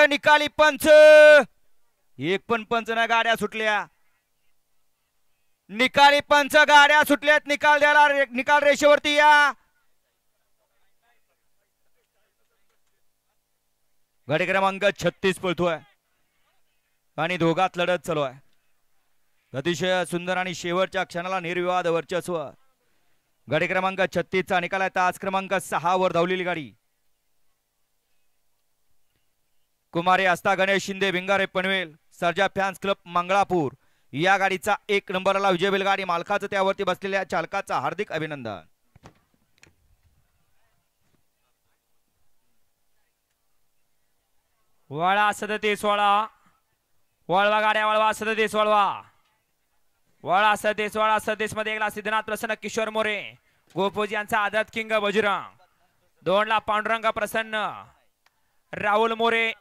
निकाली पंच एक पण पंच ना गाड्या सुटल्या निकाली पंच गाड्या सुटल्यात निकाल द्यायला निकाल रेषेवरती या गाडी क्रमांक 36 पळतोय आणि दोघात लढत चालू आहे अतिशय सुंदर आणि शेवटच्या क्षणाला निर्विवाद वर्चस्व गाडी क्रमांक 36 चा निकाल आहे तास क्रमांक 6 वर धावलेली गाडी कुमारी आस्था गणेश शिंदे भिंगारे पनवेल सर्जा फॅन्स क्लब मंगळापूर या गाडीचा 1 नंबरला विजय बैलगाडी मालकाचं त्यावरती बसलेल्या चालकाचा हार्दिक अभिनंदन वळवा 37 वळवा वळवा गाड्या वळवा 37 वळवा वळा 37 मध्ये एकला सिद्धनाथ प्रसन्न किशोर मोरे गोपोजी यांचा आदत किंग बजरंग 2 ला पांडुरंग प्रसन्न राहुल मोरे